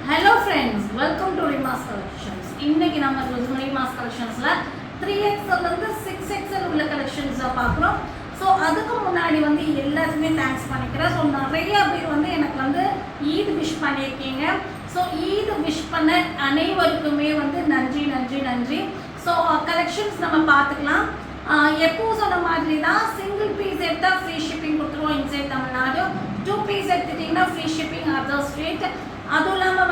Hello friends, welcome to Rima's Collections. இன்னைக்கு நம்ம Rima's Collectionsல 3XL இருந்து 6XL உள்ள collections பார்க்குறோம். ஸோ அதுக்கு முன்னாடி எல்லாத்துக்குமே தேங்க்ஸ் பண்ணிக்கிறேன். ஸோ நிறைய பேர் எனக்கு ஈத் விஷ் பண்ணியிருக்கீங்க. ஸோ ஈத் விஷ் பண்ண அனைவருக்குமே நன்றி நன்றி நன்றி. ஸோ கலெக்ஷன்ஸ் நம்ம பார்த்துக்கலாம். எப்போ சொன்ன மாதிரி தான் சிங்கிள் பீஸ் எடுத்தால் ஃப்ரீ ஷிப்பிங் கொடுத்துருவோம் இன்சைட் தமிழ்நாடு. 2 பீஸ் எடுத்துட்டிங்கன்னா ஃப்ரீ ஷிப்பிங் அதர் ஸ்ட்ரீட். அதுவும் இல்லாமல்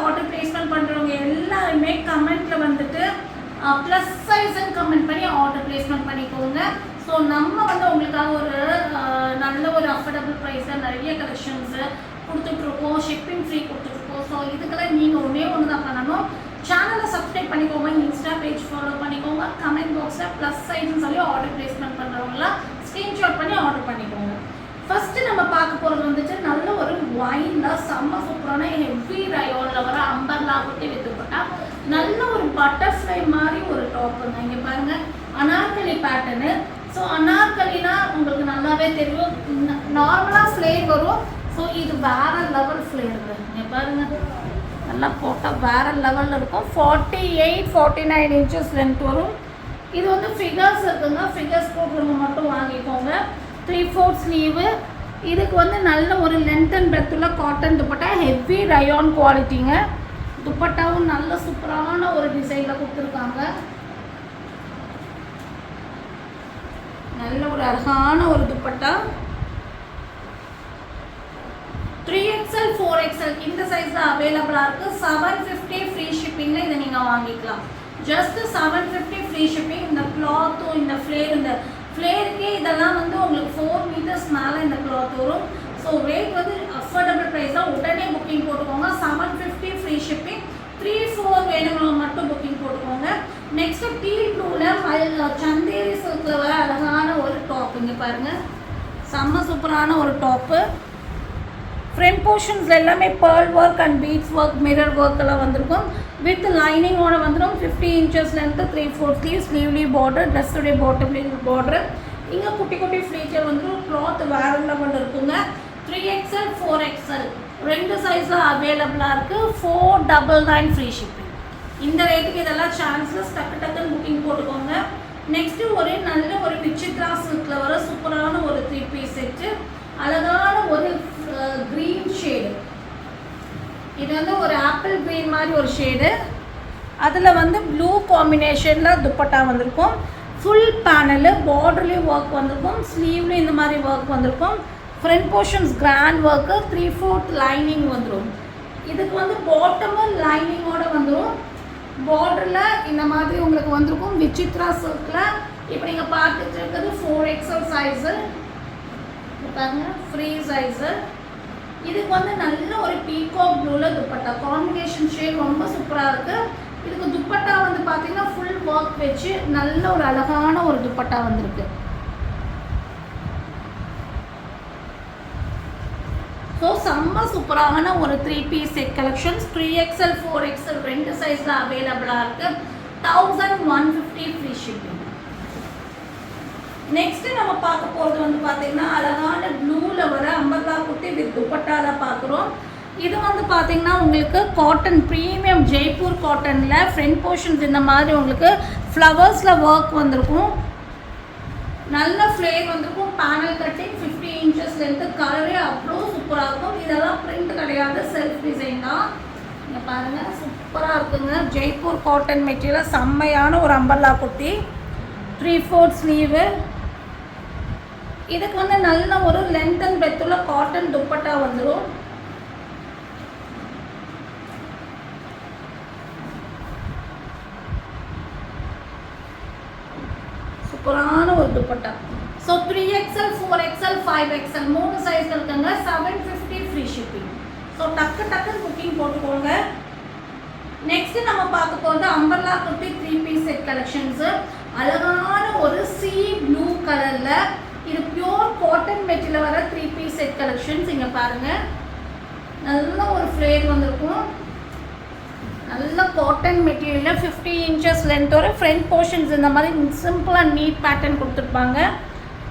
ஆர்டர் பிளேஸ்மெண்ட் பண்ணுறவங்க எல்லாருமே கமெண்ட்டில் ப்ளஸ் சைஸ்ன்னு கமெண்ட் பண்ணி ஆர்டர் பிளேஸ்மெண்ட் பண்ணிக்கோங்க. ஸோ நம்ம உங்களுக்காக ஒரு நல்ல ஒரு அஃபோர்டபுள் ப்ரைஸில் நிறைய கலெக்ஷன்ஸு கொடுத்துட்ருக்கோம், ஷிப்பிங் ஃப்ரீ கொடுத்துட்ருக்கோம். ஸோ இதுக்கெல்லாம் நீங்கள் ஒன்று தான் பண்ணணும். சேனலை சப்ஸ்கிரைப் பண்ணிக்கோங்க, இன்ஸ்டா பேஜ் ஃபாலோ பண்ணிக்கோங்க, கமெண்ட் பாக்ஸில் ப்ளஸ் சைஸ்ன்னு சொல்லி ஆர்டர் பிளேஸ்மெண்ட் பண்ணுறவங்களாம் ஸ்க்ரீன்ஷாட் பண்ணி ஆர்டர் பண்ணிக்கோங்க. ஃபஸ்ட்டு நம்ம பார்க்க போகிறது நல்ல ஒரு ஒயினில் செம்ம சூப்பரான ஹெவி ரயோனில் வர அம்பர்லா குட்டி வித்துப்பட்டா நல்ல ஒரு பட்டர்ஃப்ளை மாதிரி ஒரு டாப்புங்க. இங்கே பாருங்கள், அனார்கலி பேட்டர்னு. ஸோ அனார்கலினா உங்களுக்கு நல்லாவே தெரியும், நார்மலாக ஃப்ளேர் வரும். ஸோ இது வேறு லெவல் ஃப்ளேருங்க. இங்கே பாருங்கள், நல்லா போட்டால் வேறு லெவலில் இருக்கும். 48-49 இன்ச்சஸ் லென்த் வரும். இது ஃபிகர்ஸ் இருக்குங்க, ஃபிகர்ஸ் போட்டுருங்க மட்டும் வாங்கிக்கோங்க. 3/4 ஸ்லீவு. இதுக்கு நல்ல ஒரு லென்த் அண்ட் பிரெத்துள்ள காட்டன் துப்பட்டா, ஹெவி ரயான் குவாலிட்டிங்க. துப்பட்டாவும் நல்ல சூப்பரான ஒரு டிசைனில் கொடுத்துருக்காங்க. நல்ல ஒரு அழகான ஒரு துப்பட்டா. 3XL 4XL இந்த சைஸில் அவைலபிளாக இருக்குது. 750 ஃப்ரீ ஷிப்பிங்கில் இதை நீங்கள் வாங்கிக்கலாம். Just 750 free shipping. இந்த கிளாத்தும் இந்த ஃப்ளேருக்கே இதெல்லாம் உங்களுக்கு 4 மீட்டர்ஸ் மேலே இந்த கிளாத் வரும். ஸோ ரேட் அஃபோர்டபுள் ப்ரைஸ் தான். உடனே புக்கிங் போட்டுக்கோங்க. 750 ஃப்ரீ ஷிப்பிங். 3-4 வேணுங்களா மட்டும் புக்கிங் போட்டுக்கோங்க. நெக்ஸ்ட்டு டீல் ப்ளூவில் சந்தேரி சில்கில் வர அழகான ஒரு டாப். இங்கே பாருங்கள், செம்ம சூப்பரான ஒரு டாப்பு. ஃப்ரண்ட் போர்ஷன்ஸில் எல்லாமே pearl work and beads work, mirror work எல்லாம் வந்திருக்கும். வித் லைனிங்கோட வந்துடும். 50 இன்ச்சஸ் லென்த்து, 3/4 ஸ்லீவ், ஸ்லீவ்லி பார்டர், ட்ரெஸ்ஸுடைய பாட்டம் பார்டர். இங்கே குட்டி குட்டி ஃப்ளீச்சர் கிளாத் வேறு லெவல் இருக்குங்க. 3XL 4XL ரெண்டு சைஸில் அவைலபிளாக இருக்குது. 499 ஃப்ரீ ஷிப்பிங். இந்த ரேட்டுக்கு இதெல்லாம் சான்சஸ். டக்குன்னு புக்கிங் போட்டுக்கோங்க. நெக்ஸ்ட்டு ஒரு நல்ல ஒரு விசித்ரா சில்கில் வர சூப்பரான ஒரு 3 பீஸ் செட்டு. அழகான ஒரு க்ரீன் ஷேடு. இது ஒரு ஆப்பிள் க்ரீன் மாதிரி ஒரு ஷேடு. அதில் ப்ளூ காம்பினேஷனில் துப்பட்டா வந்திருக்கும். ஃபுல் பேனலு, பார்டர்லேயும் ஒர்க் வந்திருக்கும், ஸ்லீவ்லேயும் இந்த மாதிரி ஒர்க் வந்திருக்கும். Front portions grand work, 3/4 lining வந்துடும். இதுக்கு பாட்டமும் லைனிங்கோடு வந்துடும். பார்டரில் இந்த மாதிரி உங்களுக்கு வந்திருக்கும். விசித்ரா சில்கில் இப்போ நீங்கள் பார்த்துட்டு இருக்கிறது 4XL சைஸு. பாருங்க, ஃப்ரீ சைஸு. இதுக்கு நல்ல ஒரு பீகாக் ப்ளூவில் துப்பட்டா காம்பினேஷன் ஷேட் ரொம்ப சூப்பராக இருக்குது. இதுக்கு துப்பட்டா பார்த்தீங்கன்னா ஃபுல் ஒர்க் வச்சு நல்ல ஒரு அழகான ஒரு துப்பட்டா வந்திருக்கு. ஸோ செம்ம சூப்பரான ஒரு 3 piece set collections. 3XL 4XL ரெண்டு சைஸில் அவைலபிளாக இருக்குது. 1150 ஃப்ரீ ஷிப்பிங். நெக்ஸ்ட்டு நம்ம பார்க்க போகிறது பார்த்தீங்கன்னா அழகான ப்ளூவில் வர அம்பர்லா குட்டி வித் துப்பட்டாவில் பார்க்குறோம். இது பார்த்தீங்கன்னா உங்களுக்கு காட்டன், ப்ரீமியம் ஜெய்ப்பூர் காட்டனில் ஃப்ரண்ட் போர்ஷன்ஸ் இந்த மாதிரி உங்களுக்கு ஃப்ளவர்ஸில் ஒர்க் வந்திருக்கும். நல்ல ஃப்ளேர் வந்திருக்கும். Panel cutting, 50 inches length. கலரே அவ்வளோ சூப்பராக இருக்கும். இதெல்லாம் பிரிண்ட் கிடையாது, செல்ஃப் டிசைன் தான். இங்கே பாருங்கள், சூப்பராக இருக்குங்க. ஜெய்ப்பூர் காட்டன் மெட்டீரியல், செம்மையான ஒரு அம்பர்லா குட்டி. 3/4 ஸ்லீவு. இதுக்கு நல்ல ஒரு லென்த் அண்ட் பிரெத்துள்ள காட்டன் துப்பட்டா வந்துடும். சூப்பரான ஒரு dupatta. So 3XL 4XL 5XL 3 size இருக்குங்க. 750 ஃப்ரீ ஷிப்பிங். ஸோ டக்குன்னு புக்கிங் போட்டுக்கோங்க. நெக்ஸ்ட்டு நம்ம பார்க்க போகிறது அம்பர்லா குட்டி 3 பீஸ் செட் கலெக்ஷன்ஸு. அழகான ஒரு சீ ப்ளூ கலரில், இது பியூர் காட்டன் மெட்டீரியல் வர 3 பீஸ் செட் கலெக்ஷன்ஸ். இங்கே பாருங்கள், நல்ல ஒரு ஃப்ளேர் வந்திருக்கும். நல்ல காட்டன் மெட்டீரியலில் 50 இன்ச்சஸ் லென்த் வர ஃப்ரண்ட் போர்ஷன்ஸ் இந்த மாதிரி சிம்பிள் அண்ட் நீட் பேட்டர்ன் கொடுத்துருப்பாங்க.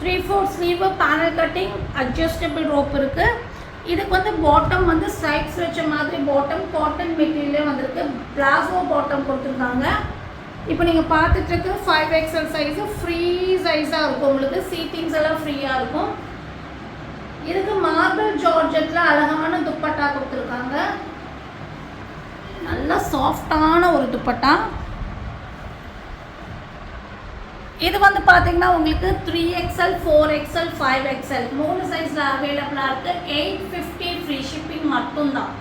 3/4 sleeve, panel cutting, adjustable rope இருக்குது. இதுக்கு வந்து பாட்டம் வந்து ஸ்ட்ரைப்ஸ் வச்ச மாதிரி பாட்டம் காட்டன் மெட்டீரியலே வந்திருக்கு. பிளாசோ பாட்டம் கொடுத்துருக்காங்க. இப்போ நீங்கள் பார்த்துட்டு இருக்க 5XL சைஸு ஃப்ரீ சைஸாக இருக்கும். உங்களுக்கு சீட்டிங்ஸ் எல்லாம் ஃப்ரீயாக இருக்கும். இதுக்கு மார்பிள் ஜார்ஜெட்டில் அழகான துப்பட்டா கொடுத்துருக்காங்க. நல்லா சாஃப்டான ஒரு துப்பட்டா. இது வந்து பார்த்தீங்கன்னா உங்களுக்கு 3XL 4XL 5XL 3 சைஸில் அவைலபிளாக இருக்குது. 850 ஃப்ரீ ஷிப்பிங் மட்டும்தான்.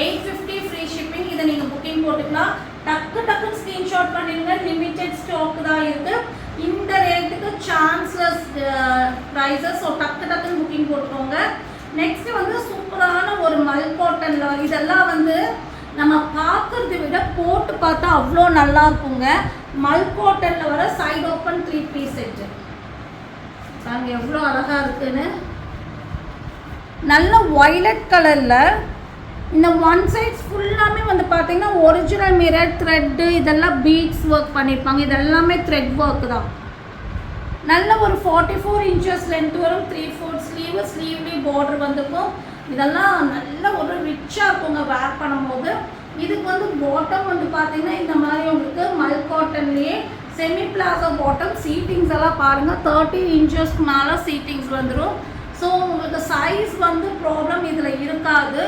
850 ஃப்ரீ ஷிப்பிங். இதை நீங்கள் புக்கிங் போட்டுக்கலாம். டக்குன்னு ஸ்க்ரீன்ஷாட் பண்ணிடுங்க. லிமிட்டெட் ஸ்டாக் தான் இருக்குது. இந்த ரேட்டுக்கு சான்ஸ்லெஸ் ப்ரைஸஸ். ஸோ டக்குன்னு புக்கிங் போட்டுக்கோங்க. நெக்ஸ்ட்டு வந்து சூப்பரான ஒரு மல் காட்டனில், இதெல்லாம் வந்து நம்ம பார்க்குறத விட போட்டு பார்த்தா அவ்வளோ நல்லா இருக்குங்க. மல் காட்டனில் வர சைடு ஓப்பன் 3 பீஸ் செட்டு பாருங்க எவ்வளோ அழகாக இருக்குன்னு. நல்ல வயலட் கலரில் இந்த ஒன் சைட்ஸ் ஃபுல்லாமே வந்து பார்த்தீங்கன்னா ஒரிஜினல் மிரர் த்ரெட்டு இதெல்லாம் பீட்ஸ் ஒர்க் பண்ணியிருப்பாங்க. இதெல்லாமே த்ரெட் ஒர்க் தான். நல்ல ஒரு 44 இன்ச்சஸ் லென்த் வரும். 3/4 ஸ்லீவ்லி பார்டர் வந்துருக்கும். இதெல்லாம் நல்ல ஒரு ரிச்சாக இருக்குங்க வேர் பண்ணும்போது. இதுக்கு வந்து பாட்டம் வந்து பார்த்தீங்கன்னா இந்த மாதிரி உங்களுக்கு மல் காட்டன்லேயே செமி பிளாசோ பாட்டம். சீட்டிங்ஸ் எல்லாம் பாருங்கள் 30 இன்ச்சஸ்க்கு மேலே சீட்டிங்ஸ் வந்துடும். ஸோ உங்களுக்கு சைஸ் வந்து ப்ராப்ளம் இதில் இருக்காது.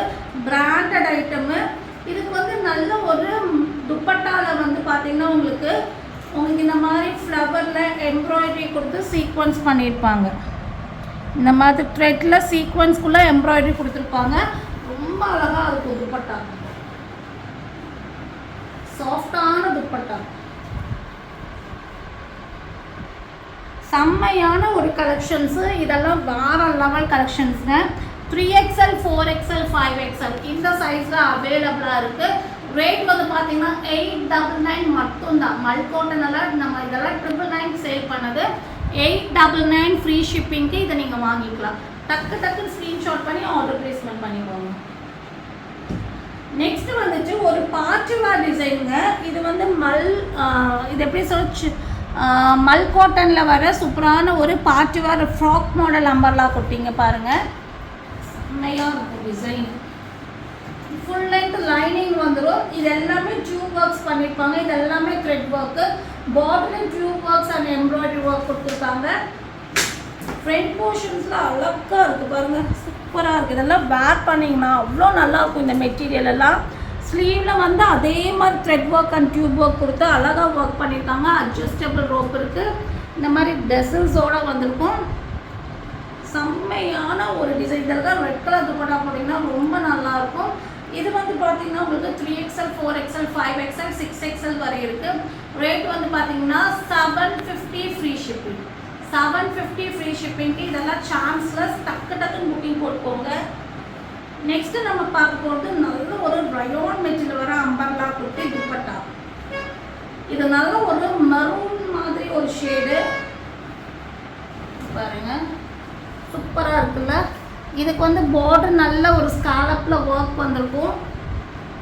Branded item. இதுக்கு வந்து நல்ல ஒரு துப்பட்டாவில் வந்து பார்த்திங்கன்னா உங்களுக்கு இந்த மாதிரி ஃப்ளவரில் எம்ப்ராய்டரி கொடுத்து சீக்வன்ஸ் பண்ணியிருப்பாங்க. இந்த மாதிரி த்ரெட்டில் சீக்வன்ஸ்குள்ளே எம்ப்ராய்டரி கொடுத்துருப்பாங்க. ரொம்ப அழகாக இருக்கும் துப்பட்டா. சாஃப்டான துப்பட்டா. செம்மையான ஒரு கலெக்ஷன்ஸு. இதெல்லாம் வேற லெவல் கலெக்ஷன்ஸுங்க. 3XL 4XL 5XL இந்த சைஸில் அவைலபிளாக இருக்குது. ரேட் வந்து பார்த்தீங்கன்னா 899 மட்டும்தான். மல் காட்டனெல்லாம் நம்ம இதெல்லாம் 999 சேல் பண்ணது. 899 ஃப்ரீ ஷிப்பிங்க்கு இதை நீங்கள் வாங்கிக்கலாம். டக்குன்னு ஸ்க்ரீன்ஷாட் பண்ணி ஆர்டர் ப்ளேஸ்மெண்ட் பண்ணிடுவாங்க. நெக்ஸ்ட் வந்துட்டு ஒரு பார்ட்டிவேர் டிசைனுங்க. இது வந்து இது எப்படி சொல்லிச்சு மல் காட்டனில் வர சூப்பரான ஒரு பார்ட்டிவேர் ஃப்ராக் மாடல் அம்பர்லா கொடுத்தீங்க பாருங்கள். செம்மையாக இருக்கும் டிசைன். ஃபுல் லென்த் லைனிங் வந்துடும். இது எல்லாமே டியூப் ஒர்க்ஸ் பண்ணியிருப்பாங்க. இது எல்லாமே thread work. Border tube works and embroidery work கொடுத்துருக்காங்க. ஃப்ரண்ட் போர்ஷன்ஸில் அழகாக இருக்குது பாருங்கள். சூப்பராக இருக்குது. இதெல்லாம் வேர் பண்ணிங்கன்னா அவ்வளோ நல்லாயிருக்கும். இந்த மெட்டீரியல் எல்லாம் ஸ்லீவில் வந்து அதே மாதிரி thread work and tube work கொடுத்து அழகாக ஒர்க் பண்ணியிருக்காங்க. அட்ஜஸ்டபிள் ரோப் இருக்குது. இந்த மாதிரி டெசல்ஸோடு வந்திருக்கும். செம்மையான ஒரு டிசைன். இதெல்லாம் ரெட் கலர் துப்பட்டா போட்டிங்கன்னா ரொம்ப நல்லாயிருக்கும். இது வந்து பார்த்தீங்கன்னா உங்களுக்கு 3XL 4XL 5XL 6XL வரை இருக்குது. ரேட் வந்து பார்த்தீங்கன்னா 750 ஃப்ரீ ஷிப்பிங். 750 ஃப்ரீ ஷிப்பிங்க்கு இதெல்லாம் சான்ஸ்லெஸ். டக்குன்னு புக்கிங் போட்டுக்கோங்க. நெக்ஸ்ட்டு நம்ம பார்க்க போகிறது நல்ல ஒரு ரயோன் மெட்டீரியல் வர அம்பர்லா குர்த்தி துப்பட்டா. இது நல்ல ஒரு மெரூன் மாதிரி ஒரு ஷேடு பாருங்க. சூப்பராக இருக்குல்ல. இதுக்கு வந்து பார்டர் நல்ல ஒரு ஸ்காலப்பில் ஒர்க் வந்திருக்கும்.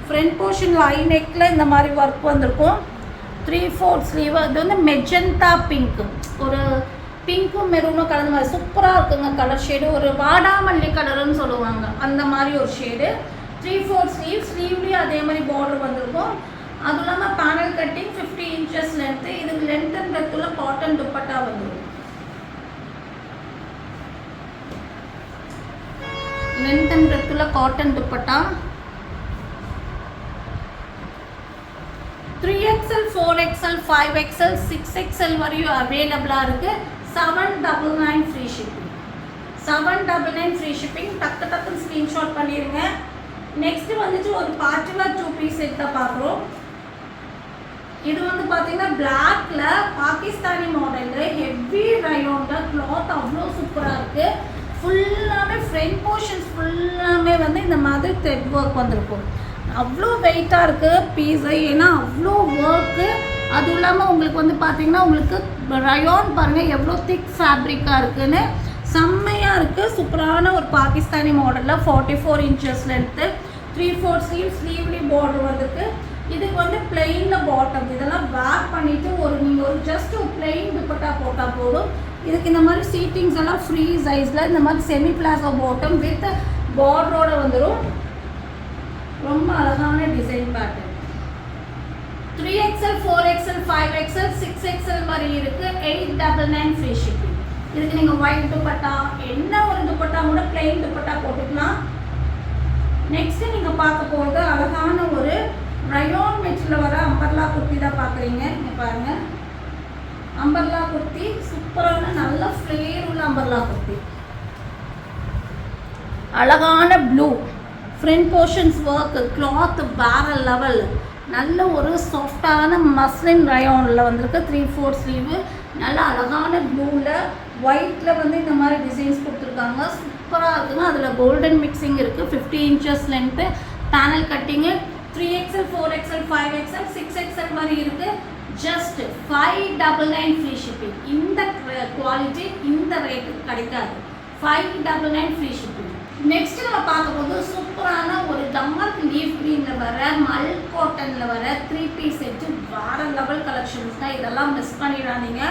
ஃப்ரண்ட் போர்ஷன் ஐ நெக்கில் இந்த மாதிரி ஒர்க் வந்திருக்கும். 3/4 ஸ்லீவ். இது வந்து மெஜந்தா பிங்க். ஒரு பிங்க்கும் மெரூனும் கலந்த மாதிரி சூப்பராக இருக்குங்க கலர் ஷேடு. ஒரு வாடாமல்லி கலருன்னு சொல்லுவாங்க அந்த மாதிரி ஒரு ஷேடு. 3/4 ஸ்லீவ்லேயும் அதே மாதிரி பார்டர் வந்திருக்கும். அதுவும் இல்லாமல் பேனல் கட்டிங் 50 இன்ச்சஸ் லென்த்து. இதுக்கு லென்த் அண்ட் பிரெத்துள்ள காட்டன் துப்பட்டா வந்துடும். லென்த் அண்ட் பிரெத்துள்ள cotton dupatta. 3XL 4XL 5XL 6XL வரையும் அவைலபிளாக இருக்குது. 799 ஃப்ரீ ஷிப்பிங். 799 free shipping. டக்குன்னு ஸ்க்ரீன்ஷாட் பண்ணிடுங்க. நெக்ஸ்ட்டு வந்துட்டு ஒரு பார்ட்டிவேர் 2 பீஸ் செட் தான் பார்க்குறோம். இது வந்து பார்த்தீங்கன்னா பிளாக்ல பாகிஸ்தானி மாடலில் ஹெவி ரயோனில் கிளாத் அவ்வளோ சூப்பராக இருக்குது. ஃபுல்லாகவே ஃப்ரண்ட் போர்ஷன்ஸ் ஃபுல்லாமே வந்து இந்த மாதிரி த்ரெட் ஒர்க் வந்திருக்கும். அவ்வளோ வெயிட்டாக இருக்குது பீஸு. ஏன்னா அவ்வளோ ஒர்க்கு. அதுவும் இல்லாமல் உங்களுக்கு வந்து பார்த்தீங்கன்னா உங்களுக்கு ரயோன் பாருங்கள் எவ்வளோ திக் ஃபேப்ரிக்காக இருக்குதுன்னு. செம்மையாக இருக்குது. சூப்பரான ஒரு பாகிஸ்தானி மாடலில் 44 இன்ச்சஸ் லென்த்து. 3/4 ஸ்லீவ்லி பார்டர் வந்துருக்கு. இதுக்கு வந்து பிளெயினில் பாட்டம். இதெல்லாம் வேர் பண்ணிவிட்டு நீங்கள் ஒரு ஜஸ்ட் ஒரு பிளெயின் துப்பட்டா போட்டால் போதும். இதுக்கு இந்த மாதிரி சீட்டிங்ஸ் எல்லாம் ஃப்ரீ சைஸில் இந்த மாதிரி செமி பிளாசோ பாட்டம் வித் பார்டரோட வந்துடும். ரொம்ப அழகான design pattern. 3XL 4XL 5XL 6XL மாதிரி இருக்கு. 899 ஃப்ரீ ஷிப்பிங். இதுக்கு நீங்கள் ஒயிட் துப்பட்டா என்ன ஒரு துப்பட்டா கூட பிளெயின் துப்பட்டா போட்டுக்கலாம். நெக்ஸ்ட் நீங்கள் பார்க்க போகிறது அழகான ஒரு ரயோன் மெட்டீரியல் வர அம்பர்லா குர்த்தி தான் பார்க்குறீங்க. இங்கே பாருங்கள், அம்பர்லா குர்த்தி சூப்பரான நல்ல ஃப்ளேர் உள்ள அம்பர்லா குர்த்தி. அழகான blue front portions work, cloth வேற லெவல், நல்ல ஒரு சாஃப்டான மஸ்லின் ரயோனில் வந்திருக்கு. 3/4 ஸ்லீவு, நல்ல அழகான ப்ளூவில் ஒயிட்டில் வந்து இந்த மாதிரி டிசைன்ஸ் கொடுத்துருக்காங்க. சூப்பராக இருக்குங்க. அதில் கோல்டன் மிக்சிங் இருக்குது. 50 இன்ச்சஸ் லென்த்து, பேனல் கட்டிங்கு. 3XL 4XL 5XL 6XL மாதிரி இருக்குது. Just 599 free shipping. இந்த குவாலிட்டி இந்த ரேட்டுக்கு கிடைக்காது. 599 ஃப்ரீ ஷிப்பிங். நெக்ஸ்ட் நம்ம பார்க்க போது சூப்பரான ஒரு டார்க் லீஃப் க்ரீனில் வர மல் காட்டனில் வர 3 பீஸ் செட்டு வேற லெவல் கலெக்ஷன்ஸ் தான். இதெல்லாம் மிஸ் பண்ணிடாதீங்க.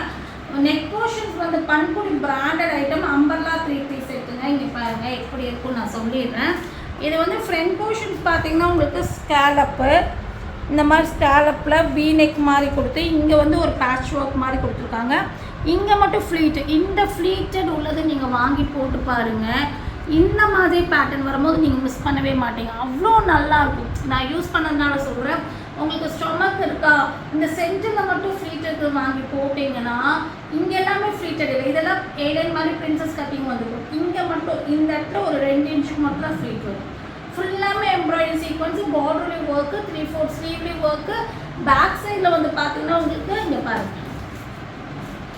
நெக் போர்ஷன்ஸ் வந்து பண்புடி பிராண்டட் ஐட்டம் அம்பர்லா 3 பீஸ் செட்டுங்க. இங்கே பாருங்கள் எப்படி இருக்குன்னு நான் சொல்லிடுறேன். இது வந்து ஃப்ரண்ட் போர்ஷன்ஸ் பார்த்தீங்கன்னா உங்களுக்கு ஸ்கேலப்பு, இந்த மாதிரி ஸ்கேலப்பில் வி நெக் மாதிரி கொடுத்து இங்கே வந்து ஒரு பேட்ச் ஒர்க் மாதிரி கொடுத்துருக்காங்க. இங்கே மட்டும் ஃப்ளீட்டு, இந்த ஃப்ளீட்டட் உள்ளது நீங்கள் வாங்கி போட்டு பாருங்கள். இந்த மாதிரி பேட்டர்ன் வரும்போது நீங்கள் மிஸ் பண்ணவே மாட்டீங்க. அவ்வளோ நல்லாயிருக்கும். நான் யூஸ் பண்ணதுனால சொல்கிறேன். உங்களுக்கு ஸ்டொமக் இருக்கா, இந்த சென்டரில் மட்டும் ஃப்ளீட்டட் வாங்கி போட்டிங்கன்னா இங்கே எல்லாமே ஃப்ளீட்டட் இல்லை. இதெல்லாம் ஏலைன் மாதிரி பிரின்சஸ் கட்டிங் வந்துடும். இங்கே மட்டும் இந்த இடத்துல ஒரு 2 இன்ச்சுக்கு மட்டும் தான் ஃப்ளீட் வரும். ஃபுல்லாமே எம்ப்ராய்டரி சீக்வன்ஸு, பார்டர்லேயும் ஒர்க்கு, 3/4 ஸ்லீவ்லேயும் ஒர்க்கு. பேக் சைடில் வந்து பார்த்தீங்கன்னா உங்களுக்கு இங்கே பாருங்கள்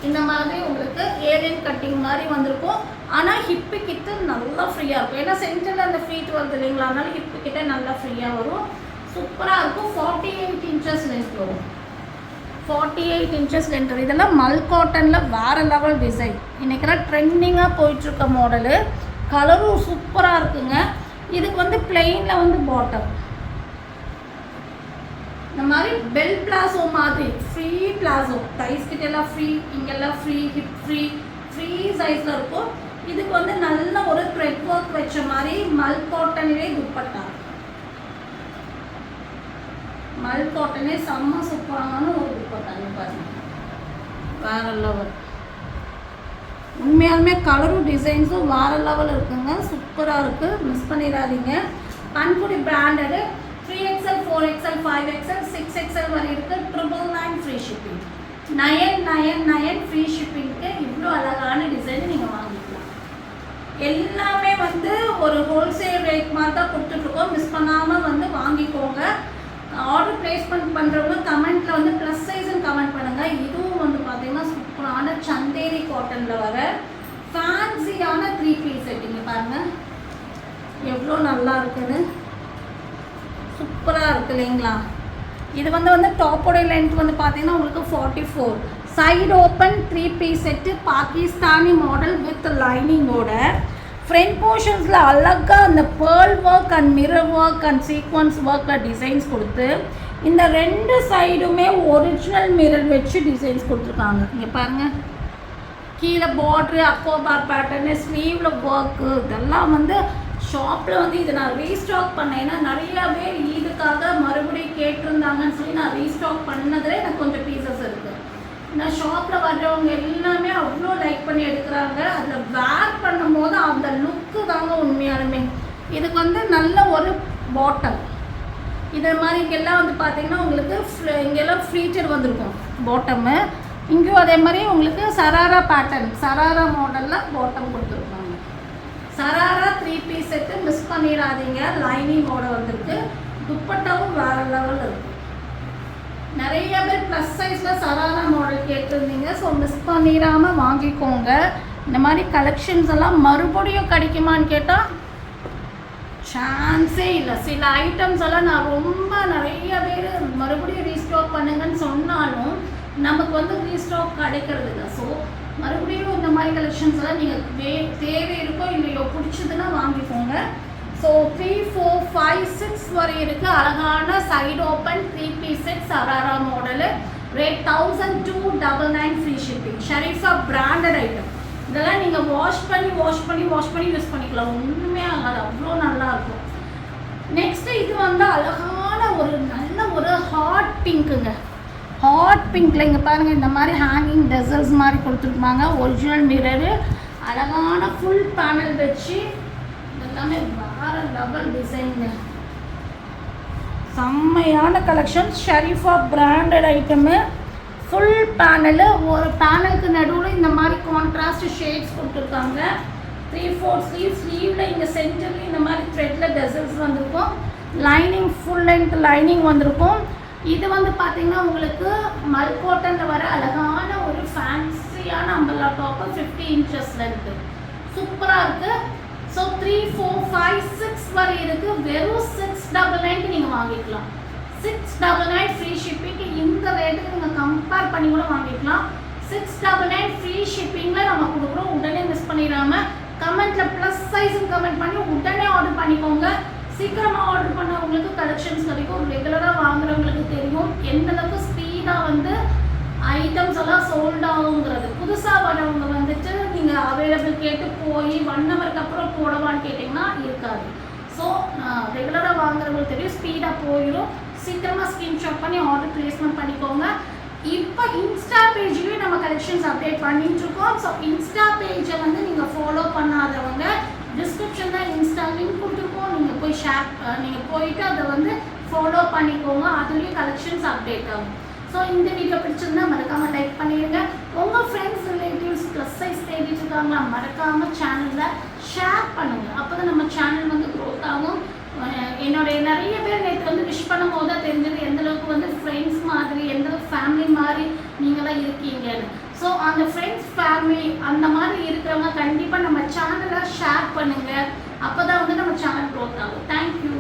இந்த மாதிரி உங்களுக்கு ஏலியன் கட்டிங் மாதிரி வந்திருக்கும். ஆனால் ஹிப்பு கிட்ட நல்லா ஃப்ரீயாக இருக்கும். ஏன்னா சென்டரில் அந்த ஃபீட் வருது இல்லைங்களா, அதனால ஹிப்பு கிட்ட நல்லா ஃப்ரீயாக வரும். சூப்பராக இருக்கும். 48 இன்ச்சஸ் லென்த் வரும். 48 இன்ச்சஸ் லென்த். இதெல்லாம் மல் காட்டனில் வேறு லெவல் டிசைன். இன்றைக்கெல்லாம் ட்ரெண்டிங்காக போயிட்டுருக்க மாடலு. கலரும் சூப்பராக இருக்குங்க. இதுக்கு வந்து பிளெயினில் வந்து பாட்டம் இந்த மாதிரி பெல் பிளாசோ மாதிரி ஃப்ரீ பிளாசோ, தைஸ் கிட்ட எல்லாம் ஃப்ரீ, இங்கெல்லாம் ஃப்ரீ, ஹிப் ஃப்ரீ, ஃப்ரீ சைஸில் இருக்கும். இதுக்கு வந்து நல்ல ஒரு த்ரெட் ஒர்க் வச்ச மாதிரி மல் காட்டன்லேயே துப்பட்டா. மல் காட்டனே செம்ம சூப்பரான ஒரு துப்பட்டா. பாருங்க வேற லெவல். உண்மையாலுமே கலரும் டிசைன்ஸும் வேறு லெவல் இருக்குங்க. சூப்பராக இருக்குது, மிஸ் பண்ணிடாதீங்க. பண்புடி branded 3XL 4XL 5XL 6XL வரை இருக்குது. 999 ஃப்ரீ ஷிப்பிங். 999 ஃப்ரீ ஷிப்பிங்க்கு இவ்வளோ அழகான டிசைன் நீங்கள் வாங்கிக்கலாம். எல்லாமே வந்து ஒரு ஹோல்சேல் ரேட் மாதிரி தான் கொடுத்துட்ருக்கோம். மிஸ் பண்ணாமல் வந்து வாங்கிக்கோங்க. ஆர்டர் பிளேஸ்மெண்ட் பண்ணுறவங்க கமெண்ட்டில் வந்து ப்ளஸ் சைஸ்ன்னு கமெண்ட் பண்ணுங்கள். இதுவும் வந்து பார்த்தீங்கன்னா சூப்பரான சந்தேரி காட்டனில் வர ஃபேன்சியான 3 பீஸ் செட்டிங்க. பாருங்கள் எவ்வளோ நல்லா இருக்குன்னு. சூப்பராக இருக்குது இல்லைங்களா. இது வந்து டாப்போடைய லென்த் வந்து பார்த்தீங்கன்னா உங்களுக்கு 44. Side open 3 piece set, Pakistani model with லைனிங்கோட. ஃப்ரண்ட் போர்ஷன்ஸில் அழகாக அந்த pearl work and mirror work and sequins ஒர்க்கில் டிசைன்ஸ் கொடுத்து இந்த 2 சைடுமே ஒரிஜினல் மிரர் வச்சு டிசைன்ஸ் கொடுத்துருக்காங்க. இங்கே பாருங்கள், கீழே பார்ட்ரு, அக்கோபார் பேட்டர்னு, ஸ்லீவில் ஒர்க்கு, இதெல்லாம் வந்து ஷாப்பில் வந்து இதை நான் ரீஸ்டாக் பண்ணேன்னா நிறையா பேர் இதுக்காக மறுபடியும் கேட்டிருந்தாங்கன்னு சொல்லி நான் ரீஸ்டாக் பண்ணதில் எனக்கு கொஞ்சம் பீசஸ் இருக்குது. நான் ஷாப்பில் வர்றவங்க எல்லாமே அவ்வளோ லைக் பண்ணி எடுக்கிறாங்க. அதில் வேர் பண்ணும்போது அந்த லுக்கு தாங்க உண்மையாலுமே. இதுக்கு வந்து நல்ல ஒரு பாட்டம், இதை மாதிரி இங்கெல்லாம் வந்து பார்த்தீங்கன்னா உங்களுக்கு இங்கெல்லாம் ஃப்ளீட்டட் வந்திருக்கும் பாட்டமு. இங்கேயும் அதே மாதிரி உங்களுக்கு சராரா பேட்டர்ன், சராரா மாடலில் பாட்டம் கொடுத்துருக்காங்க. சராரா 3 பீஸ் செட்டு மிஸ் பண்ணிடாதீங்க. லைனிங்கோட வந்திருக்கு. துப்பட்டாவும் வேறு லெவலில் இருக்குது. நிறைய பேர் ப்ளஸ் சைஸில் சராரா மாடல் கேட்டிருந்தீங்க. ஸோ மிஸ் பண்ணிடாமல் வாங்கிக்கோங்க. இந்த மாதிரி கலெக்ஷன்ஸ் எல்லாம் மறுபடியும் கிடைக்குமான்னு கேட்டால் சான்ஸே இல்லை. சில ஐட்டம்ஸ் எல்லாம் நான் ரொம்ப நிறைய பேர் மறுபடியும் ரீஸ்டாக் பண்ணுங்கன்னு சொன்னாலும் நமக்கு வந்து ரீஸ்டாக் கிடைக்கிறது இல்லை. ஸோ மறுபடியும் இந்த மாதிரி கலெக்ஷன்ஸ் எல்லாம் நீங்கள் தேவை இருக்கோ இல்லையோ பிடிச்சதுன்னா வாங்கிக்கோங்க. ஸோ 3, 4, 5, 6 வரை இருக்குது. அழகான side open 3 piece set sharara model. Rate 1299 free shipping. Sharifa branded item. இதெல்லாம் நீங்கள் வாஷ் பண்ணி யூஸ் பண்ணிக்கலாம். ஒன்றுமே ஆகாது, அவ்வளோ நல்லாயிருக்கும். நெக்ஸ்ட்டு இது வந்து அழகான நல்ல ஒரு ஹாட் பிங்க்குங்க. ஹாட் பிங்க்கில் இங்கே பாருங்கள், இந்த மாதிரி ஹேங்கிங் டெசல்ஸ் மாதிரி கொடுத்துருப்பாங்க. ஒரிஜினல் மிரரு, அழகான ஃபுல் பேனல் வச்சு எல்லாமே வேறு லெவல் டிசைனுங்க. செம்மையான collection. Sharifa branded item. Full panel, ஒரு பேனலுக்கு நடுவில் இந்த மாதிரி கான்ட்ராஸ்ட் ஷேட்ஸ் கொடுத்துருக்காங்க. 3/4 ஸ்லீவில் இங்கே சென்டரில் இந்த மாதிரி த்ரெட்டில் டெசல்ஸ் வந்திருக்கும். லைனிங் ஃபுல் லென்த் லைனிங் வந்திருக்கும். இது வந்து பார்த்திங்கன்னா உங்களுக்கு மல்கோட்டனில் வர அழகான ஒரு ஃபேன்சியான அம்பர்லா டாப்பு 50 inches லென்த்து. சூப்பராக இருக்குது. ஸோ 3, 4, 5, 6 வரை இருக்குது. வெறும் 699 நீங்கள் வாங்கிக்கலாம். 699 ஃப்ரீ ஷிப்பிங். இந்த ரேட்டுக்கு நீங்கள் கம்பேர் பண்ணி கூட வாங்கிக்கலாம். 699 ஃப்ரீ ஷிப்பிங்கில் நம்ம கொடுக்குறோம். உடனே மிஸ் பண்ணிடாமல் கமெண்ட்டில் ப்ளஸ் சைஸுன்னு கமெண்ட் பண்ணி உடனே ஆர்டர் பண்ணிக்கோங்க. சீக்கிரமாக ஆர்டர் பண்ணவங்களுக்கு கலெக்ஷன்ஸ் கிடைக்கும். ரெகுலராக வாங்குறவங்களுக்கு தெரியும் எந்தளவுக்கு ஸ்பீடாக வந்து ஐட்டம்ஸ் எல்லாம் சோல்ட் ஆகுங்கிறது. புதுசாக வரவங்க வந்துட்டு நீங்கள் அவைலபிள் கேட்டு போய் 1 ஹவருக்கு அப்புறம் போடவான்னு கேட்டிங்கன்னா இருக்காது. ஸோ ரெகுலராக வாங்குறவங்களுக்கு தெரியும், ஸ்பீடாக போயிடும். சீக்கிரமாக ஸ்க்ரீன்ஷாட் பண்ணி ஆர்டர் ப்ளேஸ்மெண்ட் பண்ணிக்கோங்க. இப்போ இன்ஸ்டா பேஜ்லேயும் நம்ம கலெக்ஷன்ஸ் அப்டேட் பண்ணிட்டுருக்கோம். ஸோ இன்ஸ்டா பேஜை வந்து நீங்கள் ஃபாலோ பண்ணாதவங்க டிஸ்கிரிப்ஷனில் இன்ஸ்டா லிங்க் கொடுத்துருக்கோம். நீங்கள் போயிட்டு அதை வந்து ஃபாலோ பண்ணிக்கோங்க. அதுலேயும் கலெக்ஷன்ஸ் அப்டேட் ஆகும். ஸோ இந்த வீடியோ பிடிச்சிருந்தா மறக்காமல் லைக் பண்ணிடுங்க. உங்கள் ஃப்ரெண்ட்ஸ் ரிலேட்டிவ்ஸ் ப்ளஸ் சைஸ் தேடிட்டு இருக்காங்களா, மறக்காமல் சேனலில் ஷேர் பண்ணுங்கள். அப்போ தான் நம்ம சேனல் வந்து க்ரோத் ஆகும். என்னுடைய நிறைய பேர் நேற்று வந்து விஷ் பண்ணும் போது தான் தெரிஞ்சது எந்தளவுக்கு வந்து ஃப்ரெண்ட்ஸ் மாதிரி, எந்தளவுக்கு ஃபேமிலி மாதிரி நீங்களாம் இருக்கீங்கன்னு. ஸோ அந்த ஃப்ரெண்ட்ஸ் ஃபேமிலி அந்த மாதிரி இருக்கிறவங்க கண்டிப்பாக நம்ம சேனலை ஷேர் பண்ணுங்கள். அப்போ தான் வந்து நம்ம சேனல் க்ரோத் ஆகும். தேங்க்யூ.